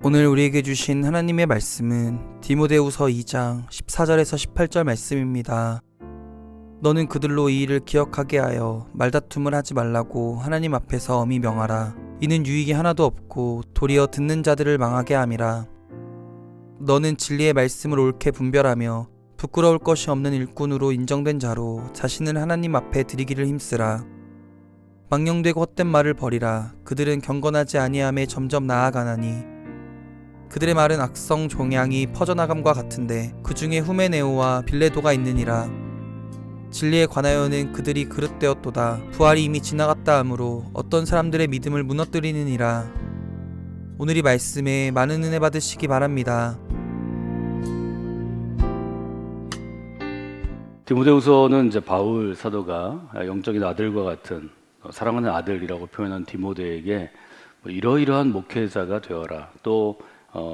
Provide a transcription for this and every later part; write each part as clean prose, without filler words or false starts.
오늘 우리에게 주신 하나님의 말씀은 디모데후서 2장 14절에서 18절 말씀입니다. 너는 그들로 이 일을 기억하게 하여 말다툼을 하지 말라고 하나님 앞에서 엄히 명하라. 이는 유익이 하나도 없고 도리어 듣는 자들을 망하게 함이라. 너는 진리의 말씀을 옳게 분별하며 부끄러울 것이 없는 일꾼으로 인정된 자로 자신을 하나님 앞에 드리기를 힘쓰라. 망령되고 헛된 말을 버리라. 그들은 경건하지 아니함에 점점 나아가나니 그들의 말은 악성 종양이 퍼져나감과 같은데 그 중에 후메네오와 빌레도가 있느니라. 진리에 관하여는 그들이 그릇되었도다. 부활이 이미 지나갔다 하므로 어떤 사람들의 믿음을 무너뜨리느니라. 오늘 이 말씀에 많은 은혜 받으시기 바랍니다. 디모데후서는 이제 바울 사도가 영적인 아들과 같은 사랑하는 아들이라고 표현한 디모데에게 이러이러한 목회자가 되어라. 또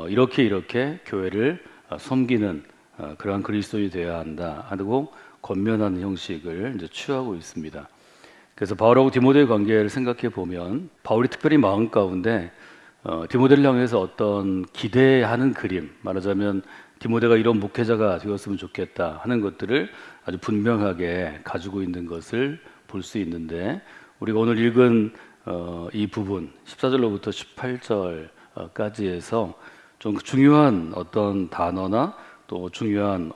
이렇게 교회를 섬기는 그러한 그리스도인이 되어야 한다 하고 권면하는 형식을 이제 취하고 있습니다. 그래서 바울하고 디모데의 관계를 생각해 보면 바울이 특별히 마음 가운데 디모데를 향해서 어떤 기대하는 그림, 말하자면 디모데가 이런 목회자가 되었으면 좋겠다 하는 것들을 아주 분명하게 가지고 있는 것을 볼 수 있는데, 우리가 오늘 읽은 이 부분 14절로부터 18절까지 해서 좀 중요한 어떤 단어나 또 중요한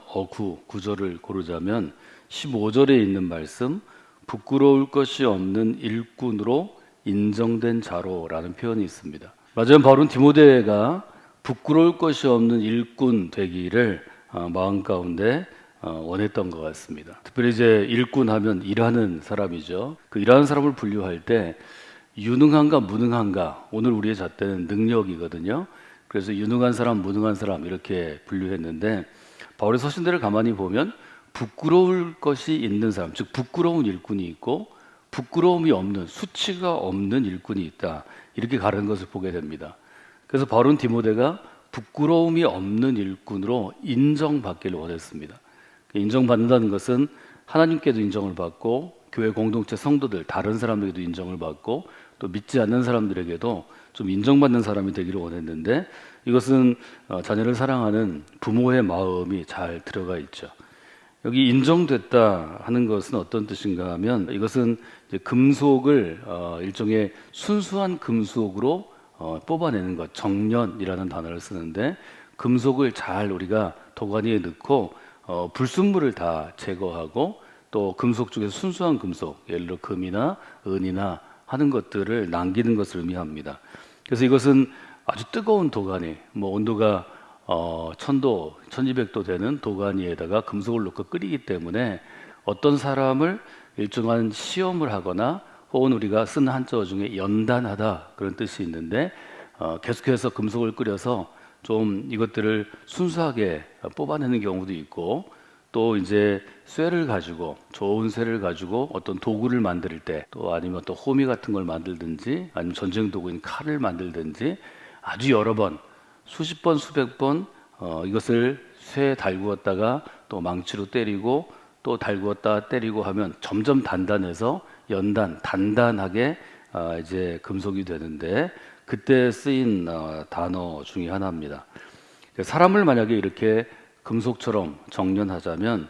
구절을 고르자면 15절에 있는 말씀, 부끄러울 것이 없는 일꾼으로 인정된 자로라는 표현이 있습니다. 맞아요. 바울은 디모데가 부끄러울 것이 없는 일꾼 되기를 마음 가운데 원했던 것 같습니다. 특별히 이제 일꾼 하면 일하는 사람이죠. 그 일하는 사람을 분류할 때 유능한가 무능한가, 오늘 우리의 잣대는 능력이거든요. 그래서 유능한 사람, 무능한 사람 이렇게 분류했는데, 바울의 서신들을 가만히 보면 부끄러울 것이 있는 사람, 즉 부끄러운 일꾼이 있고 부끄러움이 없는, 수치가 없는 일꾼이 있다, 이렇게 가르는 것을 보게 됩니다. 그래서 바울은 디모데가 부끄러움이 없는 일꾼으로 인정받기를 원했습니다. 인정받는다는 것은 하나님께도 인정을 받고 교회 공동체 성도들, 다른 사람에게도 인정을 받고 또 믿지 않는 사람들에게도 좀 인정받는 사람이 되기를 원했는데, 이것은 자녀를 사랑하는 부모의 마음이 잘 들어가 있죠. 여기 인정됐다 하는 것은 어떤 뜻인가 하면, 이것은 이제 금속을 일종의 순수한 금속으로 뽑아내는 것, 정련이라는 단어를 쓰는데, 금속을 잘 우리가 도가니에 넣고 불순물을 다 제거하고 또 금속 중에서 순수한 금속, 예를 들어 금이나 은이나 하는 것들을 남기는 것을 의미합니다. 그래서 이것은 아주 뜨거운 도가니, 온도가 1000도, 1200도 되는 도가니에다가 금속을 넣고 끓이기 때문에 어떤 사람을 일정한 시험을 하거나, 혹은 우리가 쓰는 한자어 중에 연단하다 그런 뜻이 있는데, 계속해서 금속을 끓여서 좀 이것들을 순수하게 뽑아내는 경우도 있고, 또 이제 쇠를 가지고, 좋은 쇠를 가지고 어떤 도구를 만들 때, 또 아니면 또 호미 같은 걸 만들든지, 아니면 전쟁 도구인 칼을 만들든지 아주 여러 번, 수십 번, 수백 번 이것을 쇠에 달구었다가 또 망치로 때리고 또 달구었다 때리고 하면 점점 단단해서 단단하게 이제 금속이 되는데, 그때 쓰인 단어 중에 하나입니다. 사람을 만약에 이렇게 금속처럼 정련하자면,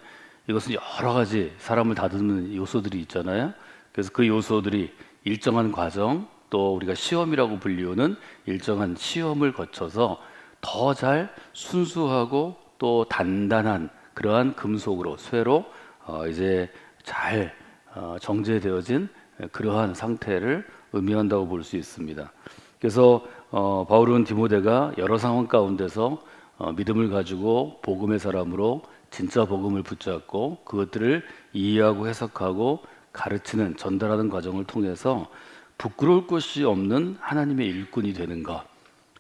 이것은 여러 가지 사람을 다듬는 요소들이 있잖아요. 그래서 그 요소들이 일정한 과정, 또 우리가 시험이라고 불리우는 일정한 시험을 거쳐서 더 잘 순수하고 또 단단한 그러한 금속으로, 쇠로 이제 잘 정제되어진 그러한 상태를 의미한다고 볼 수 있습니다. 그래서 바울은 디모데가 여러 상황 가운데서 믿음을 가지고 복음의 사람으로 진짜 복음을 붙잡고 그것들을 이해하고 해석하고 가르치는, 전달하는 과정을 통해서 부끄러울 것이 없는 하나님의 일꾼이 되는 것,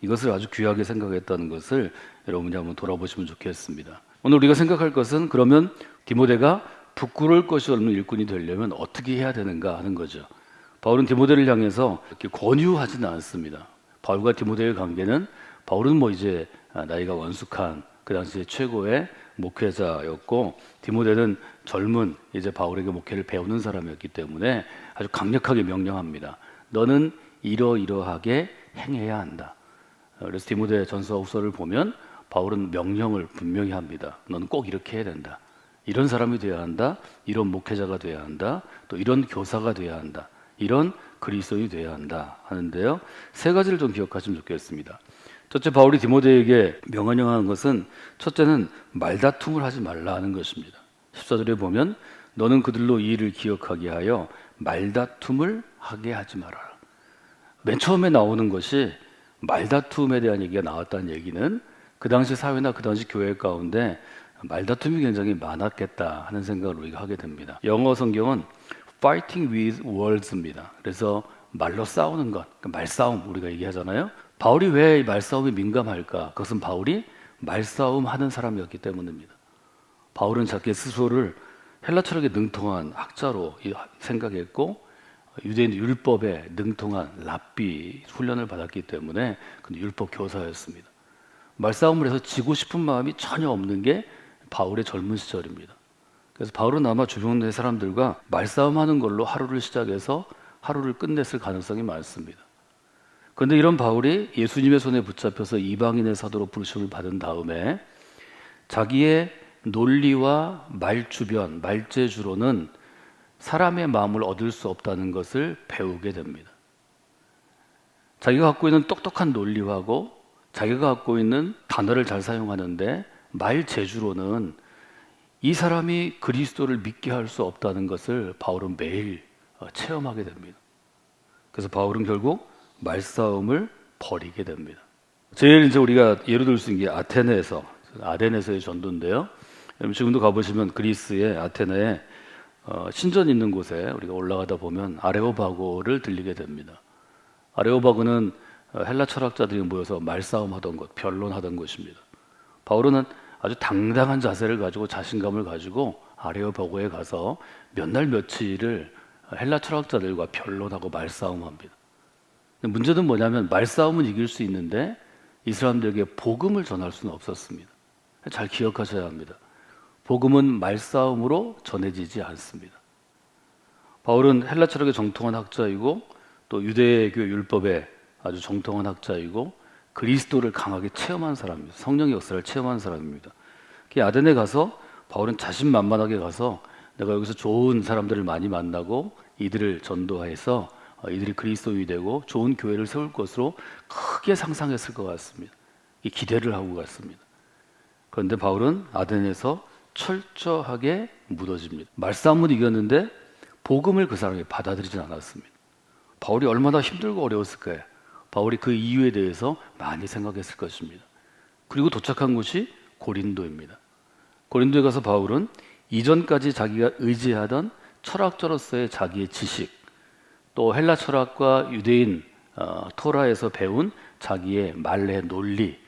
이것을 아주 귀하게 생각했다는 것을 여러분이 한번 돌아보시면 좋겠습니다. 오늘 우리가 생각할 것은, 그러면 디모데가 부끄러울 것이 없는 일꾼이 되려면 어떻게 해야 되는가 하는 거죠. 바울은 디모데를 향해서 이렇게 권유하지는 않습니다. 바울과 디모데의 관계는, 바울은 이제 나이가 원숙한 그 당시에 최고의 목회자였고, 디모데는 젊은 이제 바울에게 목회를 배우는 사람이었기 때문에 아주 강력하게 명령합니다. 너는 이러이러하게 행해야 한다. 그래서 디모데 전서 후서를 보면 바울은 명령을 분명히 합니다. 너는 꼭 이렇게 해야 된다. 이런 사람이 돼야 한다. 이런 목회자가 돼야 한다. 또 이런 교사가 돼야 한다. 이런 그리스도인이 돼야 한다 하는데요. 세 가지를 좀 기억하시면 좋겠습니다. 첫째, 바울이 디모데에게 명령하는 것은 첫째는 말다툼을 하지 말라 하는 것입니다. 14절에 보면 너는 그들로 이 일을 기억하게 하여 말다툼을 하게 하지 말아라. 맨 처음에 나오는 것이 말다툼에 대한 얘기가 나왔다는 얘기는 그 당시 사회나 그 당시 교회 가운데 말다툼이 굉장히 많았겠다 하는 생각을 우리가 하게 됩니다. 영어 성경은 fighting with words입니다. 그래서 말로 싸우는 것, 말싸움 우리가 얘기하잖아요. 바울이 왜 말싸움에 민감할까? 그것은 바울이 말싸움 하는 사람이었기 때문입니다. 바울은 자기 스스로를 헬라 철학에 능통한 학자로 생각했고 유대인 율법에 능통한 랍비 훈련을 받았기 때문에 율법 교사였습니다. 말싸움을 해서 지고 싶은 마음이 전혀 없는 게 바울의 젊은 시절입니다. 그래서 바울은 아마 주변의 사람들과 말싸움하는 걸로 하루를 시작해서 하루를 끝냈을 가능성이 많습니다. 그런데 이런 바울이 예수님의 손에 붙잡혀서 이방인의 사도로 부르심을 받은 다음에 자기의 논리와 말주변, 말재주로는 사람의 마음을 얻을 수 없다는 것을 배우게 됩니다. 자기가 갖고 있는 똑똑한 논리하고 자기가 갖고 있는 단어를 잘 사용하는데 말재주로는 이 사람이 그리스도를 믿게 할 수 없다는 것을 바울은 매일 체험하게 됩니다. 그래서 바울은 결국 말싸움을 벌이게 됩니다. 제일 이제 우리가 예로 들 수 있는 게 아테네에서의 전도인데요. 지금도 가보시면 그리스의 아테네에 신전 있는 곳에 우리가 올라가다 보면 아레오바고를 들리게 됩니다. 아레오바고는 헬라 철학자들이 모여서 말싸움하던 곳, 변론하던 곳입니다. 바울은 아주 당당한 자세를 가지고 자신감을 가지고 아레오바고에 가서 몇 날 며칠을 헬라 철학자들과 변론하고 말싸움합니다. 문제는 뭐냐면 말싸움은 이길 수 있는데 이 사람들에게 복음을 전할 수는 없었습니다. 잘 기억하셔야 합니다. 복음은 말싸움으로 전해지지 않습니다. 바울은 헬라 철학의 정통한 학자이고 또 유대교 율법의 아주 정통한 학자이고 그리스도를 강하게 체험한 사람입니다. 성령의 역사를 체험한 사람입니다. 아덴에 가서 바울은 자신만만하게 가서 내가 여기서 좋은 사람들을 많이 만나고 이들을 전도해서 이들이 그리스도인이 되고 좋은 교회를 세울 것으로 크게 상상했을 것 같습니다. 기대를 하고 갔습니다. 그런데 바울은 아덴에서 철저하게 무너집니다. 말싸움은 이겼는데 복음을 그 사람이 받아들이진 않았습니다. 바울이 얼마나 힘들고 어려웠을까요? 바울이 그 이유에 대해서 많이 생각했을 것입니다. 그리고 도착한 곳이 고린도입니다. 고린도에 가서 바울은 이전까지 자기가 의지하던 철학자로서의 자기의 지식, 또 헬라 철학과 유대인 토라에서 배운 자기의 말의 논리,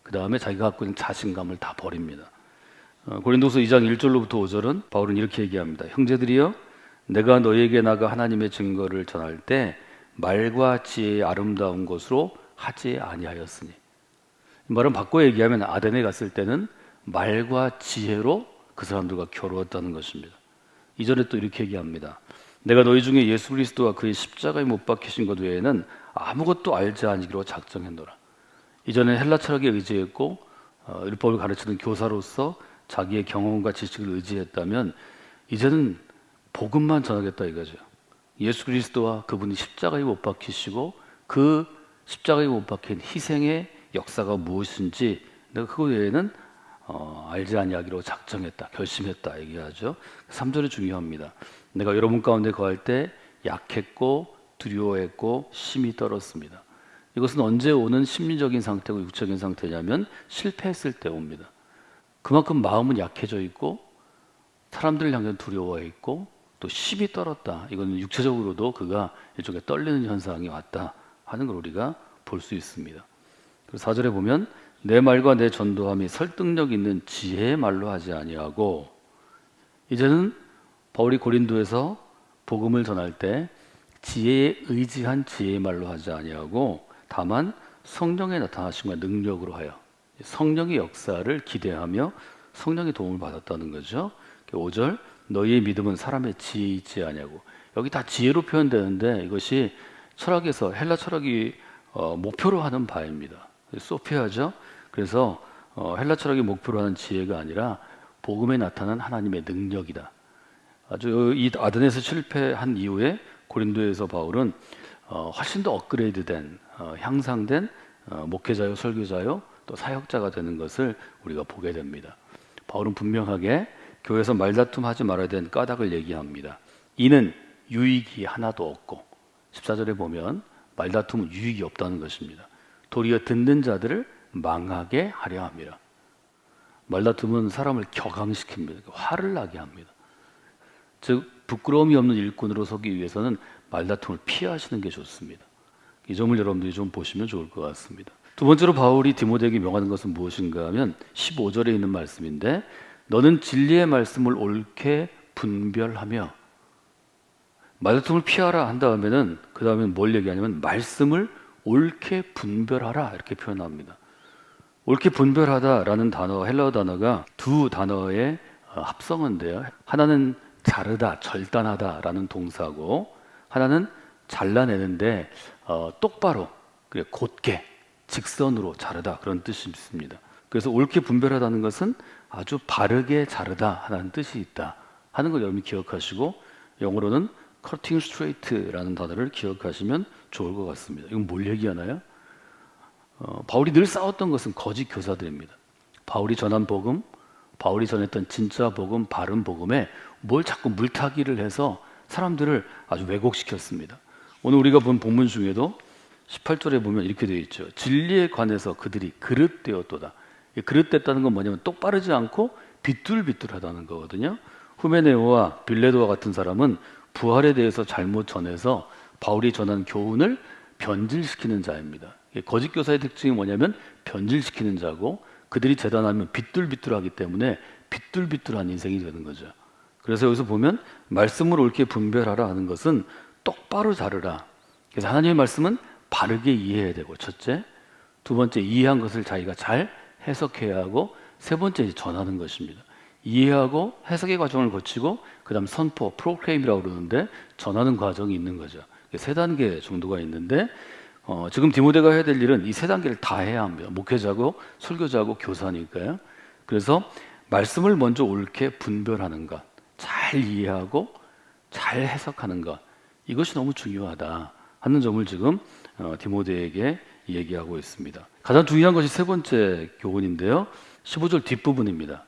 그 다음에 자기가 갖고 있는 자신감을 다 버립니다. 고린도서 2장 1절로부터 5절은 바울은 이렇게 얘기합니다. 형제들이여, 내가 너희에게 나가 하나님의 증거를 전할 때 말과 지혜의 아름다운 것으로 하지 아니하였으니. 이 말은 바꿔 얘기하면 아덴에 갔을 때는 말과 지혜로 그 사람들과 겨루었다는 것입니다. 이전에 또 이렇게 얘기합니다. 내가 너희 중에 예수 그리스도와 그의 십자가에 못 박히신 것 외에는 아무것도 알지 아니기로 작정했노라. 이전에 헬라 철학에 의지했고 율법을 가르치는 교사로서 자기의 경험과 지식을 의지했다면 이제는 복음만 전하겠다 이거죠. 예수 그리스도와 그분이 십자가에 못 박히시고 그 십자가에 못 박힌 희생의 역사가 무엇인지 내가 그거 외에는 알지 아니하기로 작정했다, 결심했다 얘기하죠. 3절이 중요합니다. 내가 여러분 가운데 거할 때 약했고 두려워했고 심히 떨었습니다. 이것은 언제 오는 심리적인 상태고 육적인 상태냐면 실패했을 때 옵니다. 그만큼 마음은 약해져 있고 사람들을 향해 두려워했고 또 심히 떨었다. 이거는 육체적으로도 그가 일종의 떨리는 현상이 왔다 하는 걸 우리가 볼 수 있습니다. 그래서 4절에 보면 내 말과 내 전도함이 설득력 있는 지혜의 말로 하지 아니하고, 이제는 바울이 고린도에서 복음을 전할 때 지혜에 의지한 지혜의 말로 하지 아니하고 다만 성령의 나타나심과 능력으로 하여 성령의 역사를 기대하며 성령의 도움을 받았다는 거죠. 5절 너희의 믿음은 사람의 지혜에 있지 아니하고, 여기 다 지혜로 표현되는데 이것이 철학에서 헬라 철학이 목표로 하는 바입니다. 소피아죠. 그래서 헬라 철학의 목표로 하는 지혜가 아니라 복음에 나타난 하나님의 능력이다. 아주 이 아덴에서 실패한 이후에 고린도에서 바울은 훨씬 더 업그레이드된 향상된 목회자요 설교자요 또 사역자가 되는 것을 우리가 보게 됩니다. 바울은 분명하게 교회에서 말다툼 하지 말아야 되는 까닭을 얘기합니다. 이는 유익이 하나도 없고 14절에 보면 말다툼은 유익이 없다는 것입니다. 도리어 듣는 자들을 망하게 하려 함이라. 말다툼은 사람을 격앙시킵니다. 화를 나게 합니다. 즉 부끄러움이 없는 일꾼으로 서기 위해서는 말다툼을 피하시는 게 좋습니다. 이 점을 여러분들이 좀 보시면 좋을 것 같습니다. 두 번째로 바울이 디모데에게 명하는 것은 무엇인가 하면 15절에 있는 말씀인데 너는 진리의 말씀을 옳게 분별하며 말다툼을 피하라 한 다음에는 그 다음에 뭘 얘기하냐면 말씀을 옳게 분별하라 이렇게 표현합니다. 옳게 분별하다라는 단어 헬라어 단어가 두 단어의 합성어인데요. 하나는 자르다, 절단하다라는 동사고 하나는 잘라내는데 똑바로, 곧게, 직선으로 자르다 그런 뜻이 있습니다. 그래서 옳게 분별하다는 것은 아주 바르게 자르다 하는 뜻이 있다 하는 걸 여러분이 기억하시고 영어로는 cutting straight라는 단어를 기억하시면 좋을 것 같습니다. 이건 뭘 얘기하나요? 바울이 늘 싸웠던 것은 거짓 교사들입니다. 바울이 전한 복음, 바울이 전했던 진짜 복음, 바른 복음에 뭘 자꾸 물타기를 해서 사람들을 아주 왜곡시켰습니다. 오늘 우리가 본 본문 중에도 18절에 보면 이렇게 되어 있죠. 진리에 관해서 그들이 그릇되었도다. 그릇됐다는 건 뭐냐면 똑바르지 않고 비뚤비뚤하다는 거거든요. 후메네오와 빌레도와 같은 사람은 부활에 대해서 잘못 전해서 바울이 전한 교훈을 변질시키는 자입니다. 거짓 교사의 특징이 뭐냐면 변질시키는 자고 그들이 재단하면 비뚤비뚤하기 때문에 비뚤비뚤한 인생이 되는 거죠. 그래서 여기서 보면 말씀을 옳게 분별하라 하는 것은 똑바로 자르라. 그래서 하나님의 말씀은 바르게 이해해야 되고 첫째, 두 번째 이해한 것을 자기가 잘 해석해야 하고 세 번째 전하는 것입니다. 이해하고 해석의 과정을 거치고 그 다음 선포, 프로클레임이라고 그러는데 전하는 과정이 있는 거죠. 세 단계 정도가 있는데 지금 디모데가 해야 될 일은 이 세 단계를 다 해야 합니다. 목회자고 설교자고 교사니까요. 그래서 말씀을 먼저 옳게 분별하는 것, 잘 이해하고 잘 해석하는 것, 이것이 너무 중요하다 하는 점을 지금 디모데에게 얘기하고 있습니다. 가장 중요한 것이 세 번째 교훈인데요. 15절 뒷부분입니다.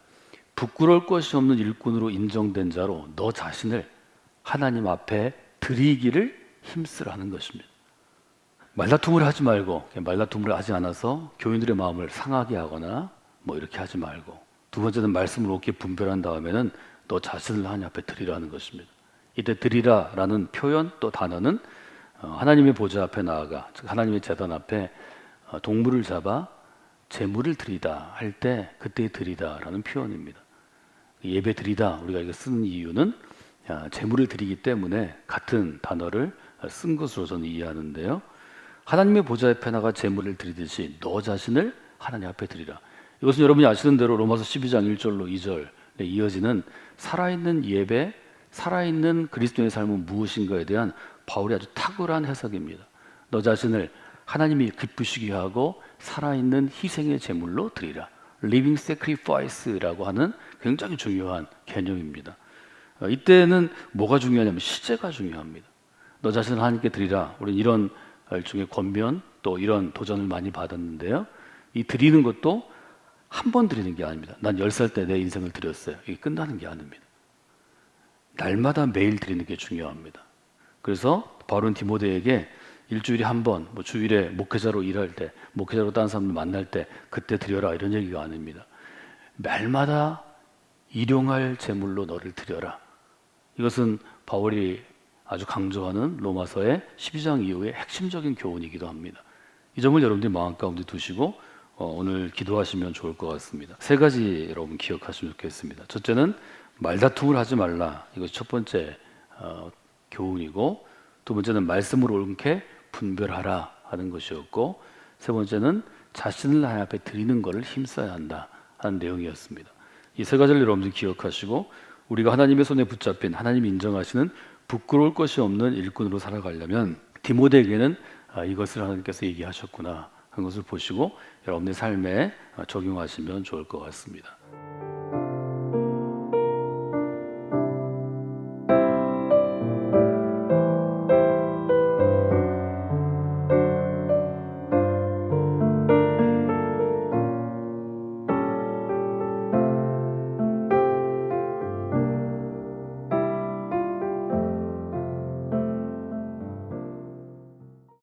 부끄러울 것이 없는 일꾼으로 인정된 자로 너 자신을 하나님 앞에 드리기를 힘쓰라는 것입니다. 말다툼을 하지 말고, 말다툼을 하지 않아서 교인들의 마음을 상하게 하거나 뭐 이렇게 하지 말고, 두 번째는 말씀을 옳게 분별한 다음에는 너 자신을 하나님 앞에 드리라는 것입니다. 이때 드리라라는 표현 또 단어는 하나님의 보좌 앞에 나아가, 즉 하나님의 제단 앞에 동물을 잡아 제물을 드리다 할 때 그때 드리다라는 표현입니다. 예배 드리다 우리가 이거 쓰는 이유는 제물을 드리기 때문에 같은 단어를 쓴 것으로 저는 이해하는데요. 하나님의 보좌 앞에 나가 제물을 드리듯이 너 자신을 하나님 앞에 드리라. 이것은 여러분이 아시는 대로 로마서 12장 1절로 2절에 이어지는 살아있는 예배, 살아있는 그리스도의 삶은 무엇인가에 대한 바울의 아주 탁월한 해석입니다. 너 자신을 하나님이 기쁘시게 하고 살아있는 희생의 제물로 드리라. Living Sacrifice라고 하는 굉장히 중요한 개념입니다. 이때는 뭐가 중요하냐면 시제가 중요합니다. 너 자신을 하나님께 드리라. 우리는 이런 일종의 권면 또 이런 도전을 많이 받았는데요. 이 드리는 것도 한 번 드리는 게 아닙니다. 난 10살 때 내 인생을 드렸어요. 이게 끝나는 게 아닙니다. 날마다 매일 드리는 게 중요합니다. 그래서 바울은 디모데에게 일주일에 한 번, 뭐 주일에 목회자로 일할 때, 목회자로 다른 사람들 만날 때 그때 드려라 이런 얘기가 아닙니다. 날마다 일용할 제물로 너를 드려라. 이것은 바울이 아주 강조하는 로마서의 12장 이후의 핵심적인 교훈이기도 합니다. 이 점을 여러분들이 마음 가운데 두시고 오늘 기도하시면 좋을 것 같습니다. 세 가지 여러분 기억하시면 좋겠습니다. 첫째는 말다툼을 하지 말라. 이것이 첫 번째 교훈이고, 두 번째는 말씀을 옳게 분별하라 하는 것이었고, 세 번째는 자신을 하나님 앞에 드리는 것을 힘써야 한다 하는 내용이었습니다. 이 세 가지를 여러분들이 기억하시고 우리가 하나님의 손에 붙잡힌 하나님이 인정하시는 부끄러울 것이 없는 일꾼으로 살아가려면 디모데에게는 이것을 하나님께서 얘기하셨구나 것을 보시고 여러분의 삶에 적용하시면 좋을 것 같습니다.